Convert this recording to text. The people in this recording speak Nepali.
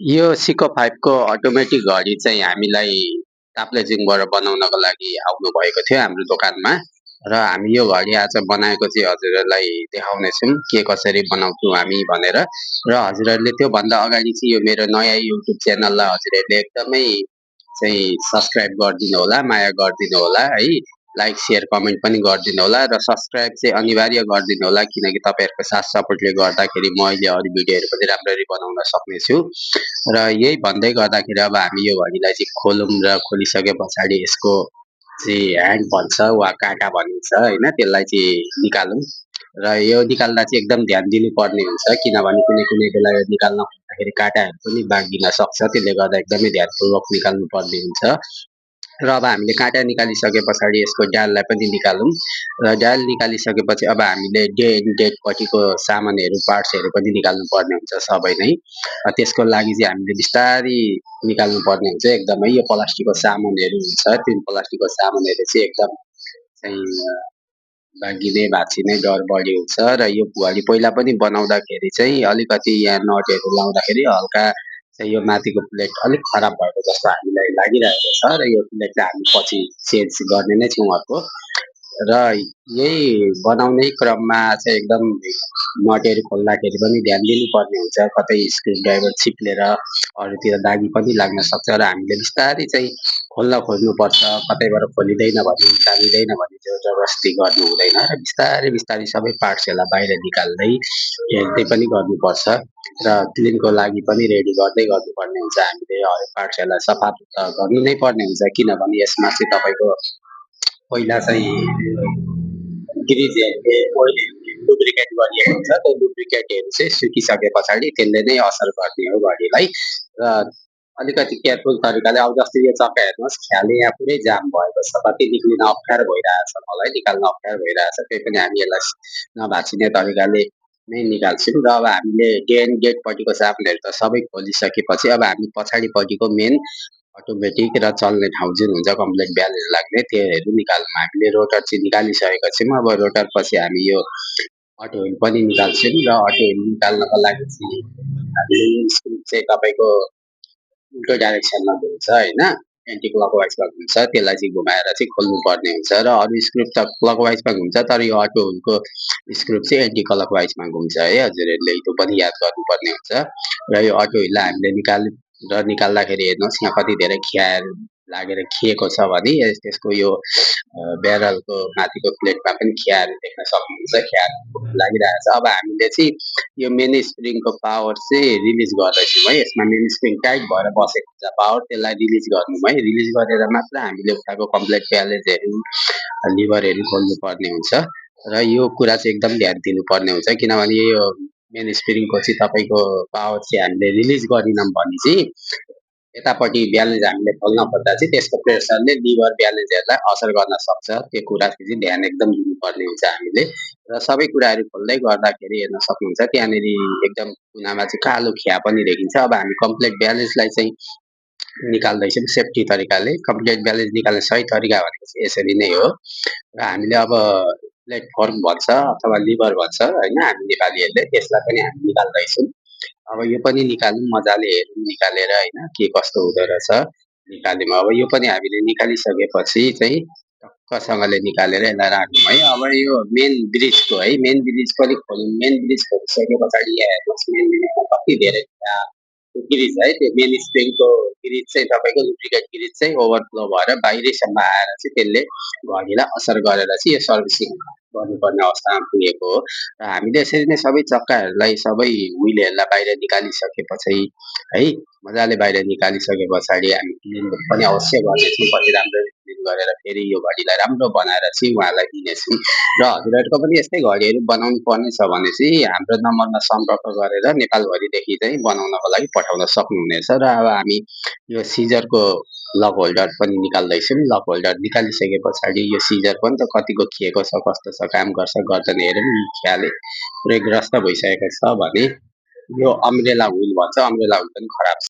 यो सिको 5 को अटोमेटिक घडी चाहिँ हामीलाई ताप्लेजुङबाट बनाउनको लागि आउनुभएको थियो हाम्रो दोकानमा र हामी यो घडी आज बनाएको चाहिँ हजुरहरूलाई देखाउनेछौँ के कसरी बनाउँछौँ हामी भनेर। र हजुरहरूले त्योभन्दा अगाडि चाहिँ यो मेरो नयाँ युट्युब च्यानललाई हजुरहरूले एकदमै चाहिँ सब्सक्राइब गरिदिनु होला, माया गरिदिनु होला है। लाइक सेयर कमेन्ट पनि गरिदिनु होला र सब्सक्राइब चाहिँ अनिवार्य गरिदिनु होला, किनकि तपाईँहरूको साथ सपोर्टले गर्दाखेरि म अहिले अरू भिडियोहरू पनि राम्ररी बनाउन सक्नेछु। र यही भन्दै गर्दाखेरि अब हामी यो घडीलाई चाहिँ खोलौँ र खोलिसके पछाडि यसको चाहिँ ह्यान्ड भन्छ वा काँटा भनिन्छ होइन, त्यसलाई चाहिँ निकालौँ। र यो निकाल्दा चाहिँ एकदम ध्यान दिनुपर्ने हुन्छ, किनभने कुनै कुनै बेला यो निकाल्न खोज्दाखेरि काँटाहरू पनि बाँडिन सक्छ, त्यसले गर्दा एकदमै ध्यानपूर्वक निकाल्नुपर्ने हुन्छ। र अब हामीले काँटा निकालिसके पछाडि यसको डाललाई पनि निकालौँ र डाल निकालिसकेपछि अब हामीले डेटपट्टिको सामानहरू पार्ट्सहरू पनि निकाल्नुपर्ने हुन्छ सबै नै। त्यसको लागि चाहिँ हामीले बिस्तारी निकाल्नुपर्ने हुन्छ एकदमै। यो प्लास्टिकको सामानहरू हुन्छ, त्यो प्लास्टिकको सामानहरू चाहिँ एकदम चाहिँ भाँगिने भाँचिने डर बढी हुन्छ। र यो घडी पहिला पनि बनाउँदाखेरि चाहिँ अलिकति यहाँ नटहरू लाउँदाखेरि हल्का चाहिँ यो माथिको प्लेट अलिक खराब भएको जस्तो हामीलाई लागिरहेको छ र यो प्लेटलाई हामी पछि चेन्ज गर्ने नै छौँ अर्को। र यही बनाउने क्रममा चाहिँ एकदम नटहरू खोल्दाखेरि पनि ध्यान दिनुपर्ने हुन्छ, कतै स्क्रुव ड्राइभर चिप्लेर अरूतिर दागी पनि लाग्न सक्छ र हामीले बिस्तारै चाहिँ खोल्न खोज्नुपर्छ। कतैबाट खोलिँदैन भने तानिँदैन भने जोर जबरजस्ती गर्नु हुँदैन र बिस्तारै बिस्तारै सबै पार्ट्सहरूलाई बाहिर निकाल्दै हेर्दै पनि गर्नुपर्छ र क्लिनको लागि पनि रेडी गर्दै गर्नुपर्ने हुन्छ। हामीले हरेक पार्ट्सहरूलाई सफा गर्नु नै पर्ने हुन्छ, किनभने यसमा चाहिँ तपाईँको पहिला चाहिँ ग्रिजहरूले ओइल लुब्रिकेट गरिएको हुन्छ, त्यो लुब्रिकेटहरू चाहिँ सुकिसके पछाडि त्यसले नै असर गर्ने हो घडीलाई। र अलिकति केयरफुल तरिकाले अब जस्तै यो चक्का हेर्नुहोस्, ख्याले यहाँ पुरै जाम भएको छ, कति निक्लिन अप्ठ्यारो भइरहेछ, मलाई निकाल्न अप्ठ्यारो भइरहेछ। त्यही पनि हामी यसलाई नभाँचिने तरिकाले नै निकाल्छौँ। र अब हामीले गेटपट्टिको सामानहरू त सबै खोलिसकेपछि अब हामी पछाडिपट्टिको मेन अटोमेटिक र चल्ने ठाउँ जुन हुन्छ कम्प्लिट ब्यालेन्स लाग्ने त्योहरू निकाल्छौँ। हामीले रोटर चाहिँ निकालिसकेका छौँ। अब रोटर पछि हामी यो अटो व्हिल पनि निकाल्छौँ र अटो व्हिल निकाल्नको लागि चाहिँ हामीले स्क्रुप चाहिँ तपाईँको उल्टो डाइरेक्सनमा घुम्छ होइन, एन्टी क्लकवाइजमा घुम्छ, त्यसलाई चाहिँ घुमाएर चाहिँ खोल्नुपर्ने हुन्छ। र अरू स्क्रुप त क्लकवाइजमा घुम्छ, तर यो अटो व्हिलको स्क्रुप चाहिँ एन्टी क्लकवाइजमा घुम्छ है, हजुरहरूले त्यो पनि याद गर्नुपर्ने हुन्छ। र यो अटो व्हिललाई हामीले निकाल्दाखेरि हेर्नुहोस् यहाँ कति धेरै खियार लागेर खिएको छ भने त्यसको यो ब्यारलको माथिको प्लेटमा पनि खियाहरू देख्न सक्नुहुन्छ, खियार लागिरहेको छ। अब हामीले चाहिँ यो मेन स्प्रिङको पावर चाहिँ रिलिज गर्दैछौँ है, यसमा मेन स्प्रिङ टाइट भएर बसेको हुन्छ, पावर त्यसलाई रिलिज गर्नु है, रिलिज गरेर मात्र हामीले उठाएको कम्प्लिट ब्यालेन्सहरू लिभरहरू खोल्नुपर्ने हुन्छ। र यो कुरा चाहिँ एकदम ध्यान दिनुपर्ने हुन्छ, किनभने यो मेन स्प्रिङको चाहिँ तपाईँको पावर चाहिँ हामीले रिलिज गरेनौँ भने चाहिँ यतापट्टि ब्यालेन्स हामीले खोल्न खोज्दा चाहिँ त्यसको प्रेसरले लिभर ब्यालेन्सहरूलाई असर गर्न सक्छ। त्यो कुरा चाहिँ ध्यान एकदम दिनुपर्ने हुन्छ हामीले। र सबै कुराहरू खोल्दै गर्दाखेरि हेर्न सक्नुहुन्छ त्यहाँनिर एकदम कुनामा चाहिँ कालो खिया पनि देखिन्छ। अब हामी कम्प्लिट ब्यालेन्सलाई चाहिँ निकाल्दैछौँ सेफ्टी तरिकाले। कम्प्लिट ब्यालेन्स निकाल्ने सही तरिका भनेको चाहिँ यसरी नै हो। र हामीले अब प्लेटफर्म भन्छ अथवा लिभर भन्छ होइन हामी नेपालीहरूले, त्यसलाई पनि हामी निकाल्दैछौँ। अब यो पनि निकालौँ, मजाले हेरौँ निकालेर होइन के कस्तो हुँदो रहेछ निकाल्यौँ। अब यो पनि हामीले निकालिसकेपछि चाहिँ टक्कसँगले निकालेर यसलाई राखौँ है। अब यो मेन ब्रिजको है, मेन ब्रिज पनि खोल्यौँ। मेन ब्रिज खोलिसके पछाडि यहाँ हेर्नुहोस्, मेन ब्रिजमा कति धेरै ग्रिज है, त्यो मेन स्प्रिङको ग्रिज चाहिँ तपाईँको लुब्रिकेट ग्रिज चाहिँ ओभरफ्लो भएर बाहिरैसम्म आएर चाहिँ त्यसले घडीलाई असर गरेर चाहिँ यो सर्भिसिङ गर्नुपर्ने अवस्थामा पुगेको हो। र हामीले यसरी नै सबै चक्काहरूलाई सबै व्हिलहरूलाई बाहिर निकालिसकेपछि है, मजाले बाहिर निकालिसके पछाडि हामी क्लिन पनि अवश्य गर्नेछौँ, पछि राम्ररी क्लिन गरेर फेरि यो घडीलाई राम्रो बनाएर चाहिँ उहाँलाई दिनेछौँ। र हजुरहरूको पनि यस्तै घडीहरू बनाउनु पर्ने छ भने चाहिँ हाम्रो नम्बरमा सम्पर्क गरेर नेपालभरिदेखि चाहिँ बनाउनको लागि पठाउन सक्नुहुनेछ। र अब हामी यो सिजरको लक होल्डर पनि निकाल्दैछौँ। लक होल्डर निकालिसके पछाडि यो सिजर पनि त कतिको खिएको छ, कस्तो छ, काम गर्छ गर्दैन हेरौँ। खियाले पुरै ग्रस्त भइसकेको छ भने यो अम्ब्रेला व्हिल भन्छ, अम्ब्रेला व्हिल पनि खराब छ।